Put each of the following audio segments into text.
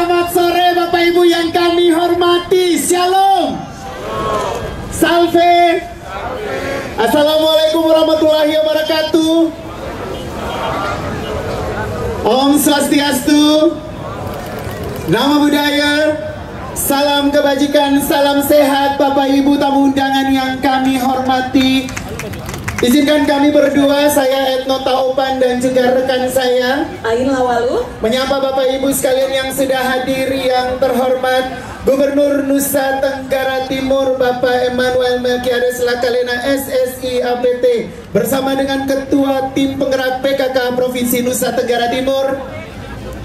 Selamat sore Bapak Ibu yang kami hormati. Shalom. Salve. Assalamualaikum warahmatullahi wabarakatuh. Om Swastiastu. Nama budaya. Salam kebajikan, salam sehat Bapak Ibu tamu undangan yang kami hormati. Izinkan kami berdua, saya Etno Taupan dan juga rekan saya Ain Lawalu, menyapa Bapak Ibu sekalian yang sudah hadir. Yang terhormat Gubernur Nusa Tenggara Timur Bapak Emmanuel Melkiades Lakalena SSI APT bersama dengan Ketua Tim Penggerak PKK Provinsi Nusa Tenggara Timur.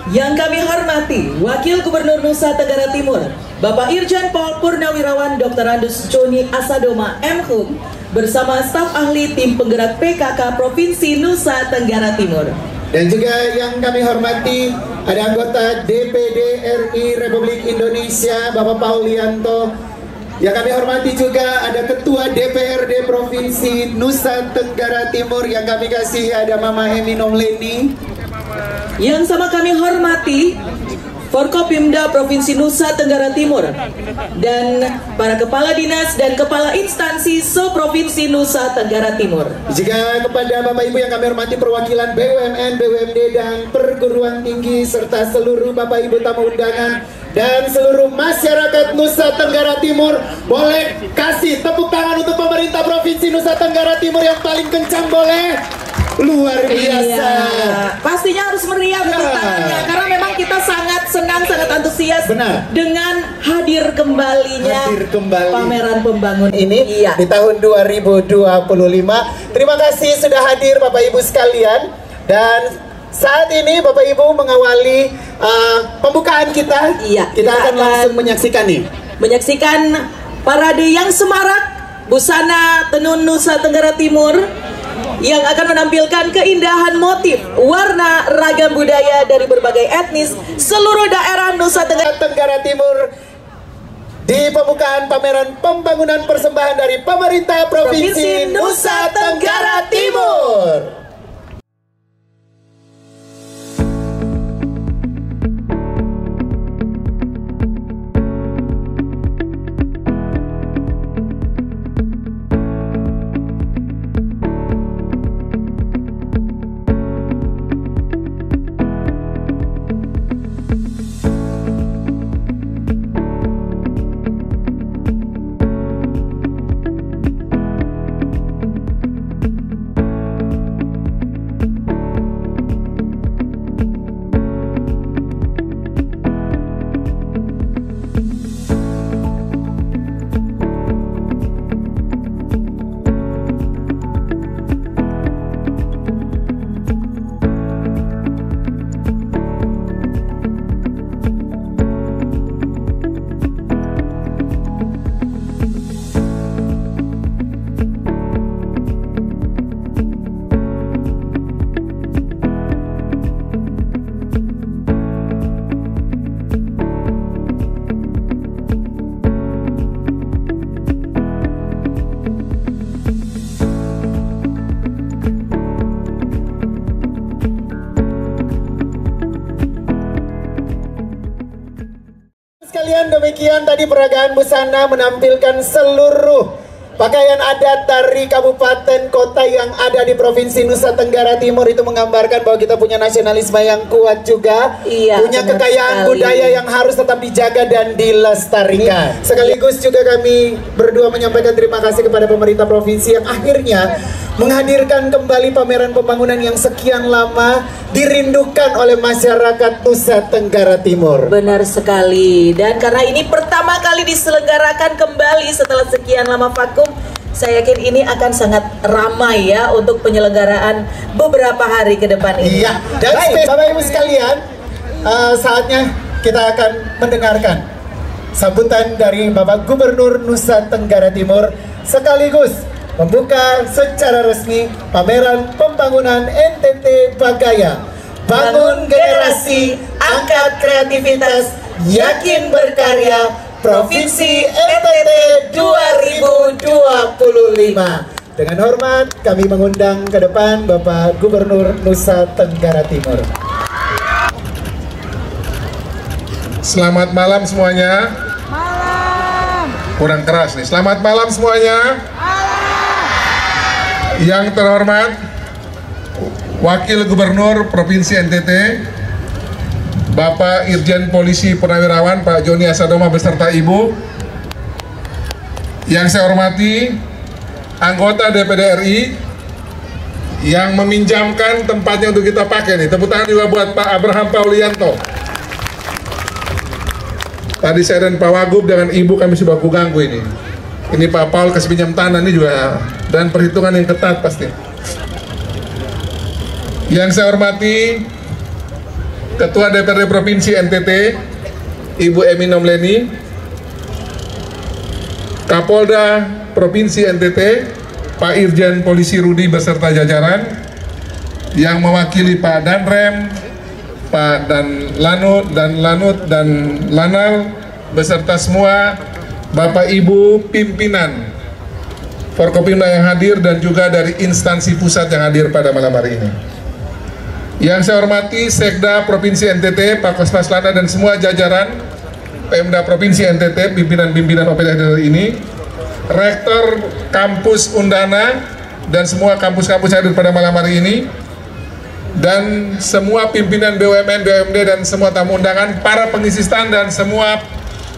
yang kami hormati Wakil Gubernur Nusa Tenggara Timur Bapak Irjen Pol Purnawirawan Dr. Andus Joni Asadoma M.Hum bersama staf ahli Tim Penggerak PKK Provinsi Nusa Tenggara Timur. Dan juga yang kami hormati ada anggota DPD RI Republik Indonesia Bapak Paulianto. Yang kami hormati juga ada Ketua DPRD Provinsi Nusa Tenggara Timur yang kami kasih ada Mama Eminom Leni. Yang sama kami hormati Forkopimda Provinsi Nusa Tenggara Timur dan para kepala dinas dan kepala instansi se-Provinsi Nusa Tenggara Timur. Juga kepada Bapak Ibu yang kami hormati perwakilan BUMN, BUMD dan perguruan tinggi serta seluruh Bapak Ibu tamu undangan dan seluruh masyarakat Nusa Tenggara Timur, boleh kasih tepuk tangan untuk pemerintah Provinsi Nusa Tenggara Timur yang paling kencang, boleh? Luar biasa. Iya, pastinya harus meriah tepuk tangannya karena memang kita sangat senang, sangat antusias dengan hadir kembalinya pameran pembangunan ini di tahun 2025. Terima kasih sudah hadir Bapak Ibu sekalian, dan saat ini Bapak Ibu mengawali pembukaan kita. Kita akan langsung menyaksikan parade yang semarak busana tenun Nusa Tenggara Timur yang akan menampilkan keindahan motif, warna, ragam budaya dari berbagai etnis seluruh daerah Nusa Tenggara Timur di pembukaan pameran pembangunan persembahan dari pemerintah Provinsi Nusa Tenggara Timur. Demikian tadi peragaan busana menampilkan seluruh pakaian adat dari kabupaten kota yang ada di Provinsi Nusa Tenggara Timur. Itu menggambarkan bahwa kita punya nasionalisme yang kuat juga, punya kekayaan budaya yang harus tetap dijaga dan dilestarikan. Sekaligus juga kami berdua menyampaikan terima kasih kepada pemerintah provinsi yang akhirnya menghadirkan kembali pameran pembangunan yang sekian lama dirindukan oleh masyarakat Nusa Tenggara Timur. Benar sekali, dan karena ini pertama kali diselenggarakan kembali setelah sekian lama vakum, saya yakin ini akan sangat ramai ya untuk penyelenggaraan beberapa hari ke depan ini. Iya, dan Bapak Ibu sekalian, saatnya kita akan mendengarkan sambutan dari Bapak Gubernur Nusa Tenggara Timur sekaligus membuka secara resmi pameran pembangunan NTT Bagaya. Bangun generasi, angkat kreativitas, yakin berkarya, Provinsi NTT 2025. Dengan hormat kami mengundang ke depan Bapak Gubernur Nusa Tenggara Timur. Selamat malam semuanya. Malam. Kurang keras nih. Selamat malam semuanya. Malam. Yang terhormat Wakil Gubernur Provinsi NTT, Bapak Irjen Polisi Purnawirawan Pak Joni Asadoma beserta Ibu. Yang saya hormati anggota DPD RI yang meminjamkan tempatnya untuk kita pakai nih. Tepuk tangan juga buat Pak Abraham Paulianto. Tadi saya dan Pak Wagub dengan Ibu kami sudah ganggu ini. Ini Pak Paul kasih pinjam tanah ini juga, dan perhitungan yang ketat pasti. Yang saya hormati Ketua DPRD Provinsi NTT Ibu Emi Nomleni, Kapolda Provinsi NTT Pak Irjen Polisi Rudi beserta jajaran, yang mewakili Pak Danrem, Pak Lanut dan Lanal beserta semua Bapak Ibu pimpinan Forkopimda yang hadir, dan juga dari instansi pusat yang hadir pada malam hari ini. Yang saya hormati Sekda Provinsi NTT Pak Kosmas Lana dan semua jajaran Pemda Provinsi NTT, pimpinan-pimpinan OPD hari ini, Rektor Kampus Undana dan semua kampus-kampus hadir pada malam hari ini, dan semua pimpinan BUMN, BUMD dan semua tamu undangan, para pengisi stand dan semua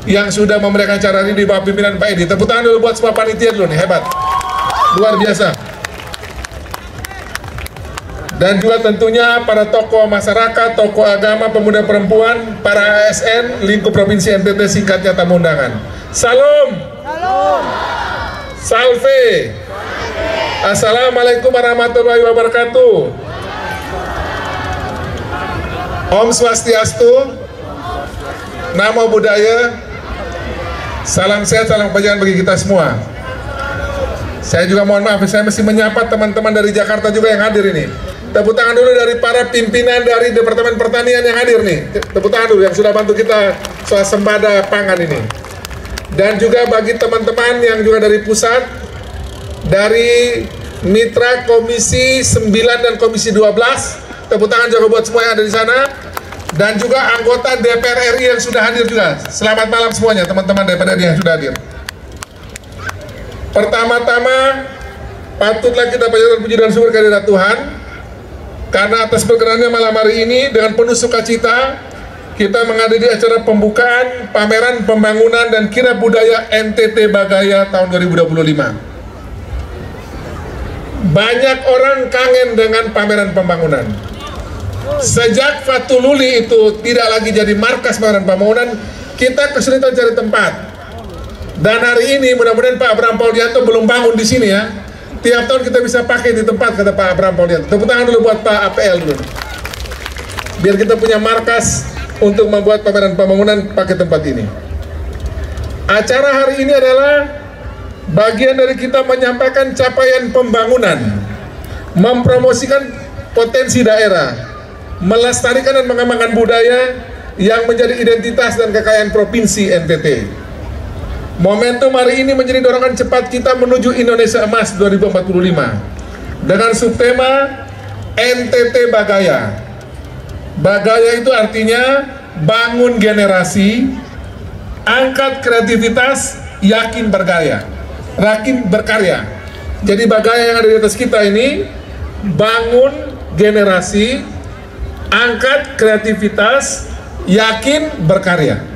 yang sudah memberikan acara ini di bawah pimpinan Pak Edi. Tepuk tangan dulu buat semua panitia dulu nih, hebat, luar biasa. Dan juga tentunya para tokoh masyarakat, tokoh agama, pemuda perempuan, para ASN lingkup Provinsi NTT, singkatnya tamu undangan. Salam. Salam. Salve. Assalamualaikum warahmatullahi wabarakatuh. Om Swastiastu, Namo Buddhaya, salam sehat, salam kebahagiaan bagi kita semua. Saya juga mohon maaf, saya mesti menyapa teman-teman dari Jakarta juga yang hadir ini. Tepuk tangan dulu dari para pimpinan dari Departemen Pertanian yang hadir nih. Tepuk tangan dulu yang sudah bantu kita swasembada pangan ini. Dan juga bagi teman-teman yang juga dari pusat, dari Mitra Komisi 9 dan Komisi 12, tepuk tangan juga buat semua yang ada di sana. Dan juga anggota DPR RI yang sudah hadir juga. Selamat malam semuanya teman-teman DPR RI yang sudah hadir. Pertama-tama patutlah kita panjatkan puji dan syukur kehadirat Tuhan, karena atas berkenannya malam hari ini dengan penuh sukacita kita menghadiri acara pembukaan pameran pembangunan dan kirab budaya NTT Bagaya tahun 2025. Banyak orang kangen dengan pameran pembangunan. Sejak Fatululi itu tidak lagi jadi markas pameran pembangunan, kita kesulitan cari tempat. Dan hari ini mudah-mudahan Pak Abraham Paulianto belum bangun di sini ya. Tiap tahun kita bisa pakai di tempat, kata Pak Abraham Paulianto. Tepuk tangan dulu buat Pak APL dulu. Biar kita punya markas untuk membuat pameran pembangunan pakai tempat ini. Acara hari ini adalah bagian dari kita menyampaikan capaian pembangunan, mempromosikan potensi daerah, melestarikan dan mengembangkan budaya yang menjadi identitas dan kekayaan Provinsi NTT. Momentum hari ini menjadi dorongan cepat kita menuju Indonesia Emas 2045 dengan subtema NTT Bagaya. Bagaya itu artinya bangun generasi, angkat kreativitas, yakin bergaya, yakin berkarya. Jadi Bagaya yang ada di atas kita ini bangun generasi, angkat kreativitas, yakin berkarya.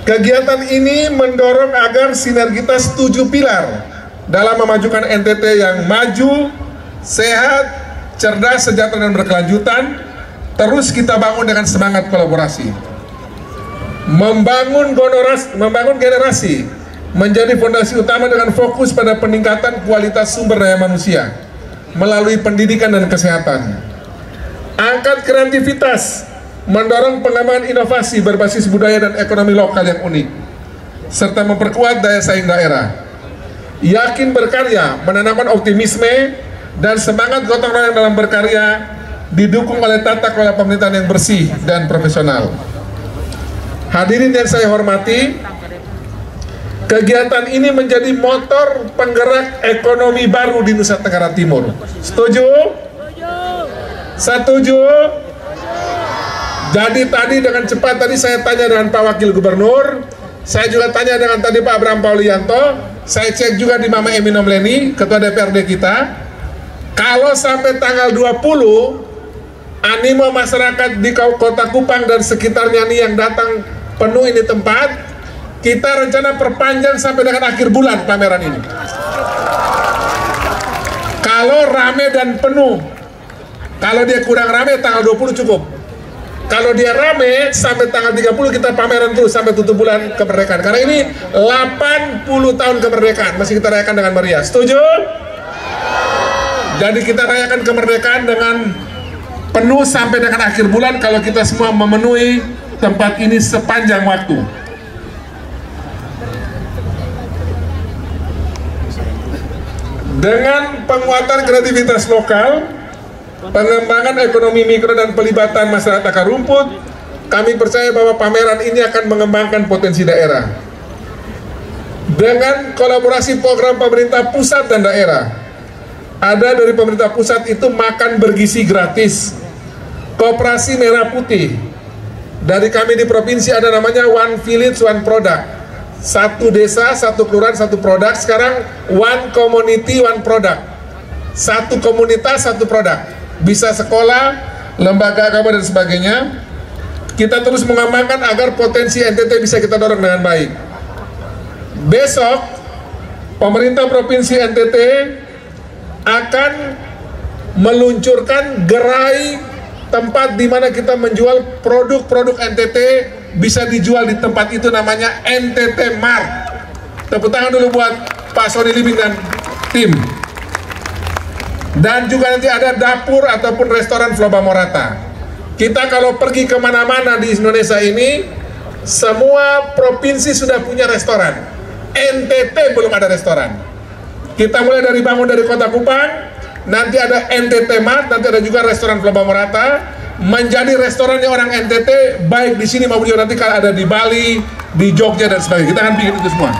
Kegiatan ini mendorong agar sinergitas 7 pilar dalam memajukan NTT yang maju, sehat, cerdas, sejahtera dan berkelanjutan terus kita bangun dengan semangat kolaborasi. Membangun generasi menjadi fondasi utama dengan fokus pada peningkatan kualitas sumber daya manusia melalui pendidikan dan kesehatan. Angkat kreativitas, mendorong pengembangan inovasi berbasis budaya dan ekonomi lokal yang unik, serta memperkuat daya saing daerah. Yakin berkarya, menanamkan optimisme dan semangat gotong royong dalam berkarya, didukung oleh tata kelola pemerintahan yang bersih dan profesional. Hadirin yang saya hormati, kegiatan ini menjadi motor penggerak ekonomi baru di Nusa Tenggara Timur. Setuju? Setuju? Jadi tadi dengan cepat tadi saya tanya dengan Pak Wakil Gubernur, saya juga tanya dengan tadi Pak Abraham Paulianto, saya cek juga di Mama Emi Nomleni, Ketua DPRD kita. Kalau sampai tanggal 20, animo masyarakat di Kota Kupang dan sekitarnya nih yang datang penuh ini tempat, kita rencana perpanjang sampai dengan akhir bulan pameran ini. Kalau rame dan penuh, kalau dia kurang rame tanggal 20 cukup. Kalau dia rame sampai tanggal 30 kita pameran terus sampai tutup bulan kemerdekaan. Karena ini 80 tahun kemerdekaan masih kita rayakan dengan meriah. Setuju? Jadi kita rayakan kemerdekaan dengan penuh sampai dengan akhir bulan kalau kita semua memenuhi tempat ini sepanjang waktu. Dengan penguatan kreativitas lokal, pengembangan ekonomi mikro dan pelibatan masyarakat akar rumput, kami percaya bahwa pameran ini akan mengembangkan potensi daerah. Dengan kolaborasi program pemerintah pusat dan daerah, ada dari pemerintah pusat itu makan bergizi gratis, Koperasi Merah Putih. Dari kami di provinsi ada namanya One Village One Product. Satu desa, satu kelurahan, satu produk. Sekarang One Community One Product. Satu komunitas, satu produk. Bisa sekolah, lembaga agama dan sebagainya. Kita terus mengembangkan agar potensi NTT bisa kita dorong dengan baik. Besok pemerintah provinsi NTT akan meluncurkan gerai tempat di mana kita menjual produk-produk NTT bisa dijual di tempat itu, namanya NTT Mart. Tepuk tangan dulu buat Pak Sony Libing dan tim. Dan juga nanti ada dapur ataupun restoran Floba Morata. Kita kalau pergi kemana-mana di Indonesia ini, semua provinsi sudah punya restoran. NTT belum ada restoran. Kita mulai dari bangun dari Kota Kupang, nanti ada NTT Mart, nanti ada juga restoran Floba Morata, menjadi restorannya orang NTT, baik di sini maupun juga nanti kalau ada di Bali, di Jogja dan sebagainya. Kita akan bikin itu semua.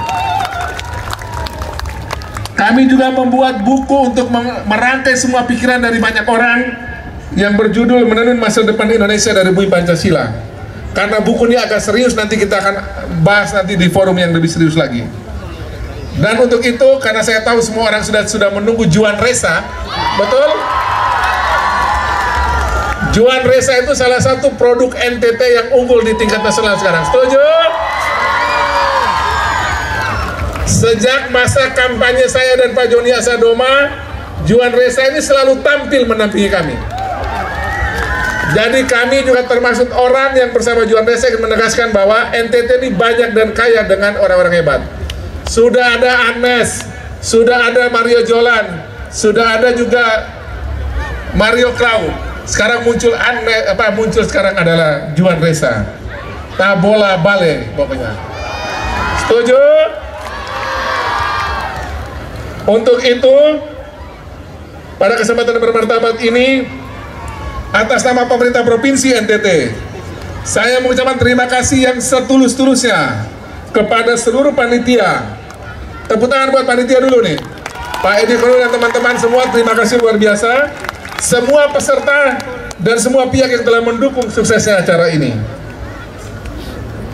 Kami juga membuat buku untuk merangkai semua pikiran dari banyak orang yang berjudul Menenun Masa Depan Indonesia dari Bumi Pancasila. Karena buku ini agak serius, nanti kita akan bahas nanti di forum yang lebih serius lagi. Dan untuk itu, karena saya tahu semua orang sudah menunggu Juan Resa, betul? Juan Resa itu salah satu produk NTT yang unggul di tingkat nasional sekarang. Setuju? Sejak masa kampanye saya dan Pak Joni Asadoma, Juan Resa ini selalu tampil menampingi kami. Jadi kami juga termasuk orang yang bersama Juan Resa ingin menegaskan bahwa NTT ini banyak dan kaya dengan orang-orang hebat. Sudah ada Anmes, sudah ada Mario Jolan, sudah ada juga Mario Klau. Sekarang muncul muncul sekarang adalah Juan Resa. Tabola Bale pokoknya. Setuju? Untuk itu, pada kesempatan bermartabat ini, atas nama pemerintah Provinsi NTT, saya mengucapkan terima kasih yang setulus-tulusnya kepada seluruh panitia. Tepuk tangan buat panitia dulu nih. Pak Edi Kono dan teman-teman semua, terima kasih luar biasa. Semua peserta dan semua pihak yang telah mendukung suksesnya acara ini.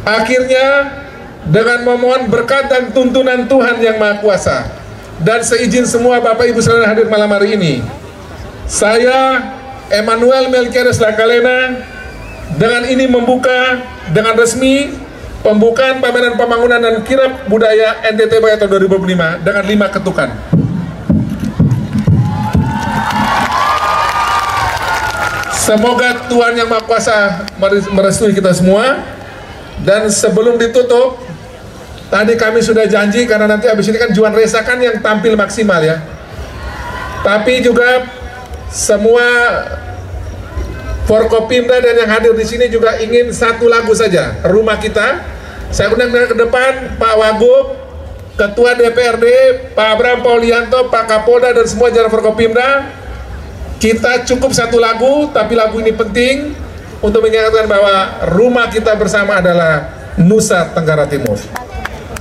Akhirnya, dengan memohon berkat dan tuntunan Tuhan Yang Maha Kuasa, dan seizin semua Bapak Ibu sekalian hadir malam hari ini, saya Emmanuel Melkiades Lakalena dengan ini membuka dengan resmi pembukaan pameran pembangunan dan kirab budaya NTT Baya tahun 2005 dengan 5 ketukan. Semoga Tuhan Yang Maha Kuasa merestui kita semua. Dan sebelum ditutup, tadi kami sudah janji, karena nanti habis ini kan Juan Resa kan yang tampil maksimal ya. Tapi juga semua Forkopimda dan yang hadir di sini juga ingin satu lagu saja, Rumah Kita. Saya undang ke depan Pak Wagub, Ketua DPRD, Pak Abraham Paulianto, Pak Kapolda dan semua jajaran Forkopimda. Kita cukup satu lagu, tapi lagu ini penting untuk mengingatkan bahwa rumah kita bersama adalah Nusa Tenggara Timur.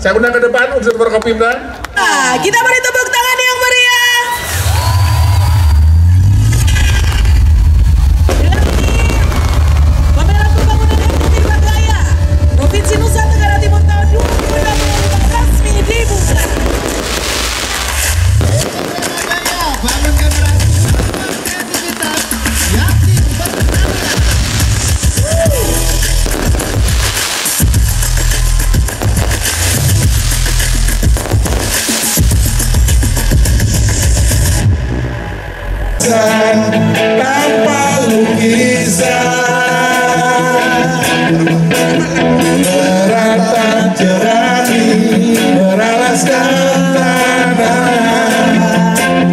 Saya undang ke depan unsur Forkopimda. Kita beri tepuk tangan yang meriah. Pameran Beratap jerami beralaskan tanah,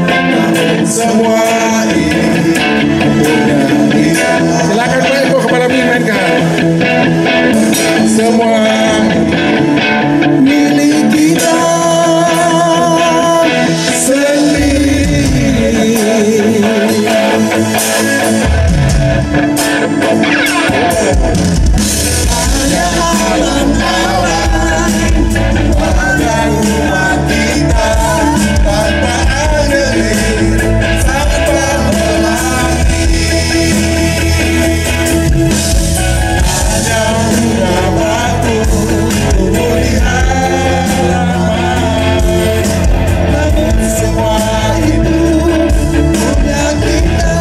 namun semua ini punya kita. Silakan Pak kepada mainkan. Semua milik kita sendiri. Hanya alam-alam pada rumah kita, tanpa air, tanpa pelangi. Hanya bunga batu tumbuh di halaman, namun semua itu punya kita.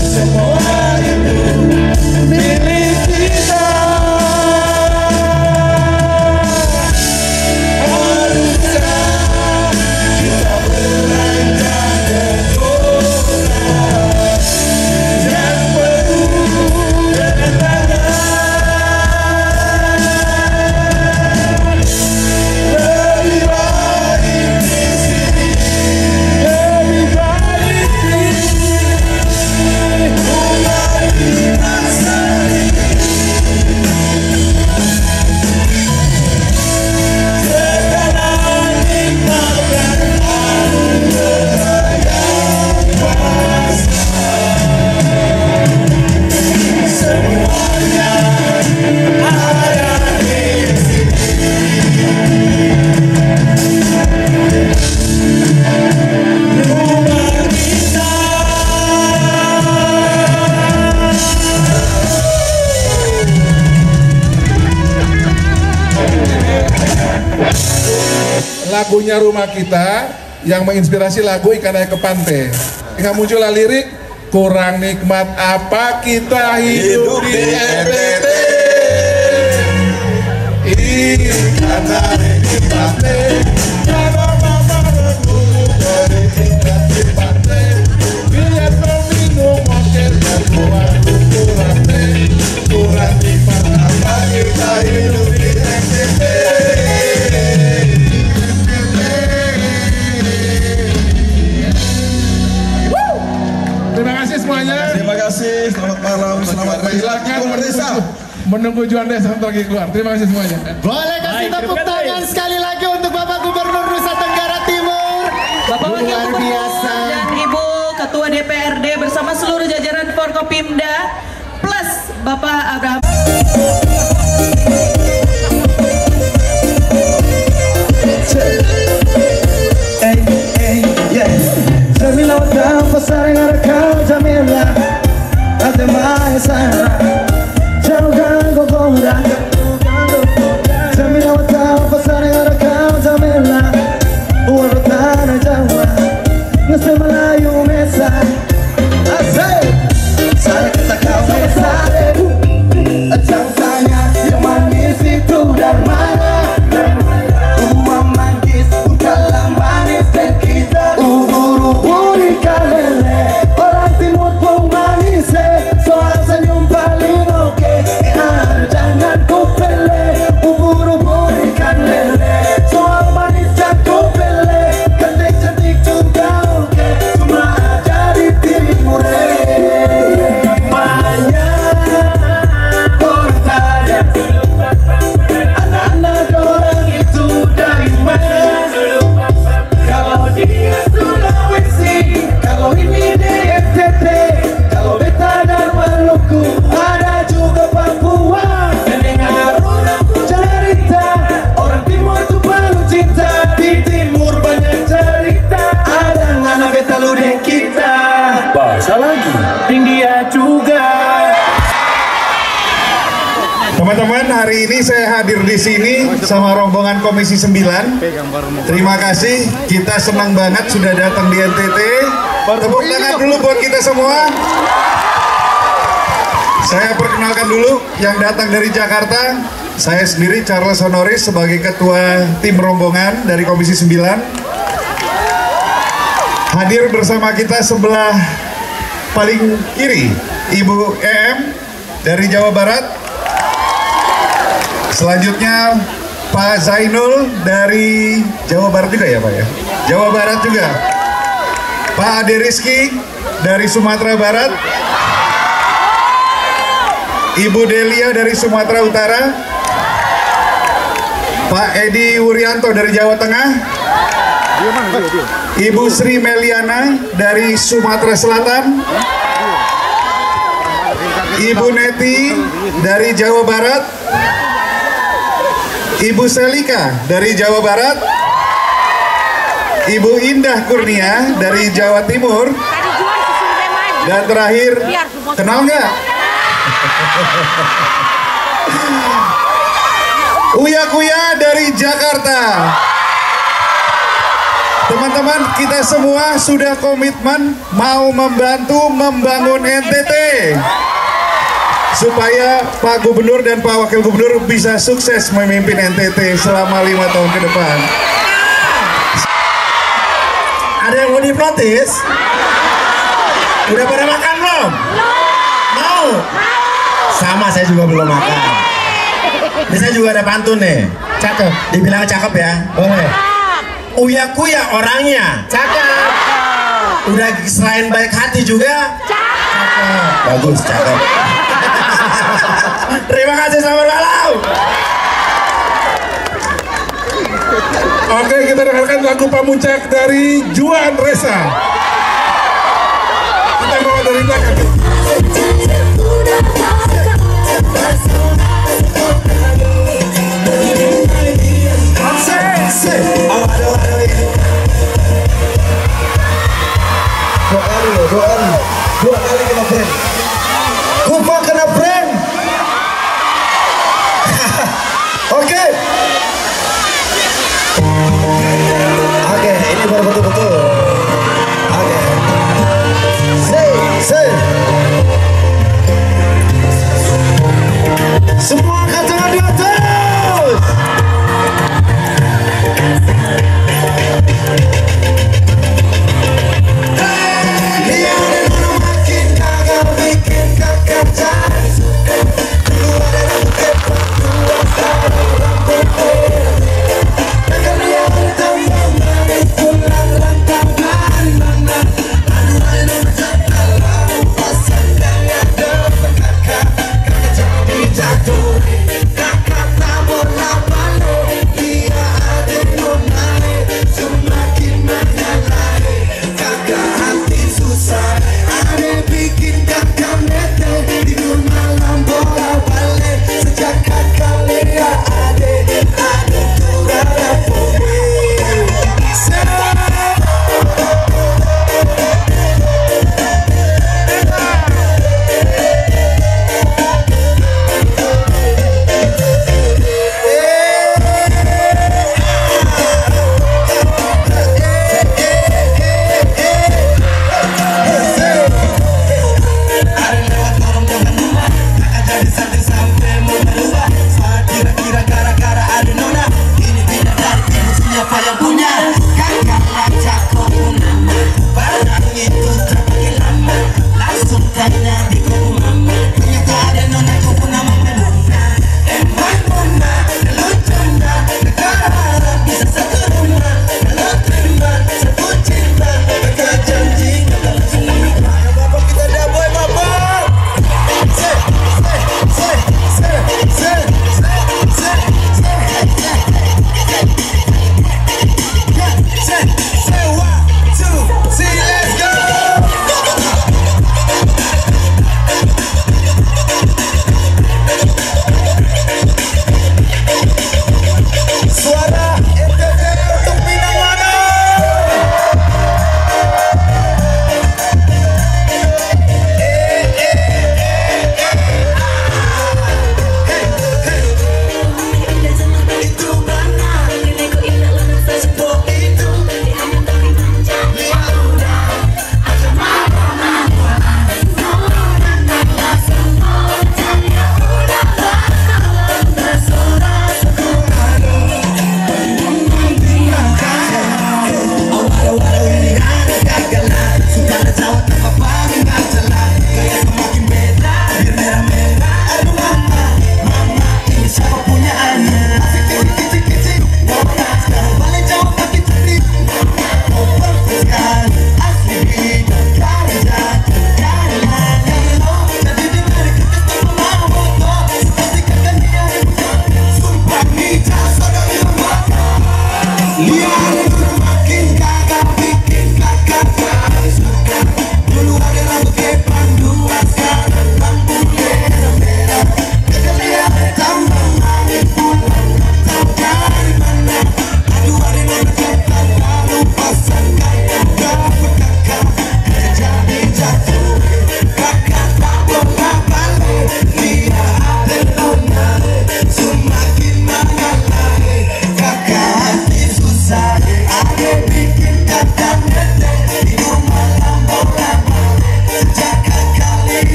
Semua itu milik kita. Haruskah kita beranjak ke Tuhan yang penuh ketenangan. Lebih baik di sini, lebih baik di sini, mulai kita saling sekarang nikmatkan anugerah yang kuasa. Semuanya ada di rumah kita. Lagunya Rumah Kita yang menginspirasi lagu Ikan Air ke Pantai. Hingga muncullah lirik, kurang nikmat apa kita hidup di NTT. Ikan air ke pantai, mama berburu dari ikan di pantai. Lihat meminum mokel dan buat ukuran teh. Kurang nikmat apa kita hidup di NTT. Terima kasih semuanya. Terima kasih, selamat malam, selamat Silakan merdeka. menunggu Juan Desa sebentar lagi keluar. Terima kasih semuanya. Boleh kasih tepuk tangan sekali lagi untuk Bapak Gubernur Nusa Tenggara Timur. Bapak Wakil Luar Gubernur biasa. dan Ibu Ketua DPRD bersama seluruh jajaran Forkopimda plus Bapak Abraham. Jamila watamba sarengara kau Jamila Atema sana Jangan gogora Jamila watamba sarengara kau Jamila Uwarotana Jawa Ngase Melayu Mesa Asik Saya kata kau Mesa Jangan tanya yang manis itu dari mana. Rumah manggis dalam manis dan kita ubur-ubur ikan lele. Orang timur pun manis soal senyum paling oke. Jangan ku pele ubur-ubur ikan lele. Soal manis dan ku pele cantik-cantik juga oke. Cuma dari dirimu banyak orang tanya anak-anak orang itu dari mana. Kalau dia Sulawesi, kalau ini DFTT, kalau beta dan Maluku, ada juga Papua. Mendengar orang cerita, orang timur itu baru cinta. Di timur banyak cerita, ada ngana beta ludeng kita. Bahasa lagi, India juga. Teman-teman, hari ini saya hadir di sini sama rombongan Komisi 9. Terima kasih, kita senang banget sudah datang di NTT. Tepuk tangan dulu buat kita semua. Saya perkenalkan dulu yang datang dari Jakarta. Saya sendiri Charles Honoris sebagai Ketua Tim Rombongan dari Komisi 9. Hadir bersama kita sebelah paling kiri, Ibu EM dari Jawa Barat. Selanjutnya Pak Zainul dari Jawa Barat juga ya Pak ya? Jawa Barat juga. Pak Ade Rizky dari Sumatera Barat. Ibu Delia dari Sumatera Utara. Pak Edi Wuryanto dari Jawa Tengah. Ibu Sri Meliana dari Sumatera Selatan. Ibu Neti dari Jawa Barat. Ibu Selika dari Jawa Barat. Ibu Indah Kurnia dari Jawa Timur. Dan terakhir, kenal nggak? Uya Kuya dari Jakarta. Teman-teman, kita semua sudah komitmen mau membantu membangun NTT supaya Pak Gubernur dan Pak Wakil Gubernur bisa sukses memimpin NTT selama 5 tahun ke depan. Ada yang mau dihipnotis? Udah pada makan belum? Mau? Sama, saya juga belum makan. Ini saya juga ada pantun nih. Cakep. Dibilang cakep ya? Boleh. Uya Kuya orangnya cakep. Udah selain baik hati juga cakep. Bagus, cakep. Terima kasih, selamat malam. Oke, kita dengarkan lagu Pamuncak dari Juan Reza. Kita bawa dari belakang. Dua kali kena brand. Kupa kena brand. Oke. Oke, ini baru betul-betul. Oke. Say.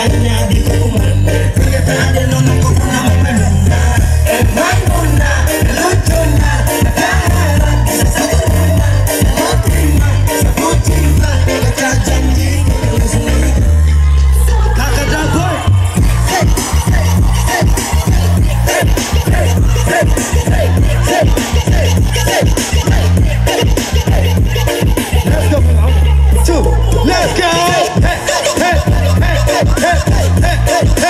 tanya di kuman ternyata ada nona kok nama Manuna Manuna lucunya keharapan bisa satu rumah mau terima satu cinta kakak janji kalau sendiri kakak dapur let's go two let's go hey hey hey hey hey hey hey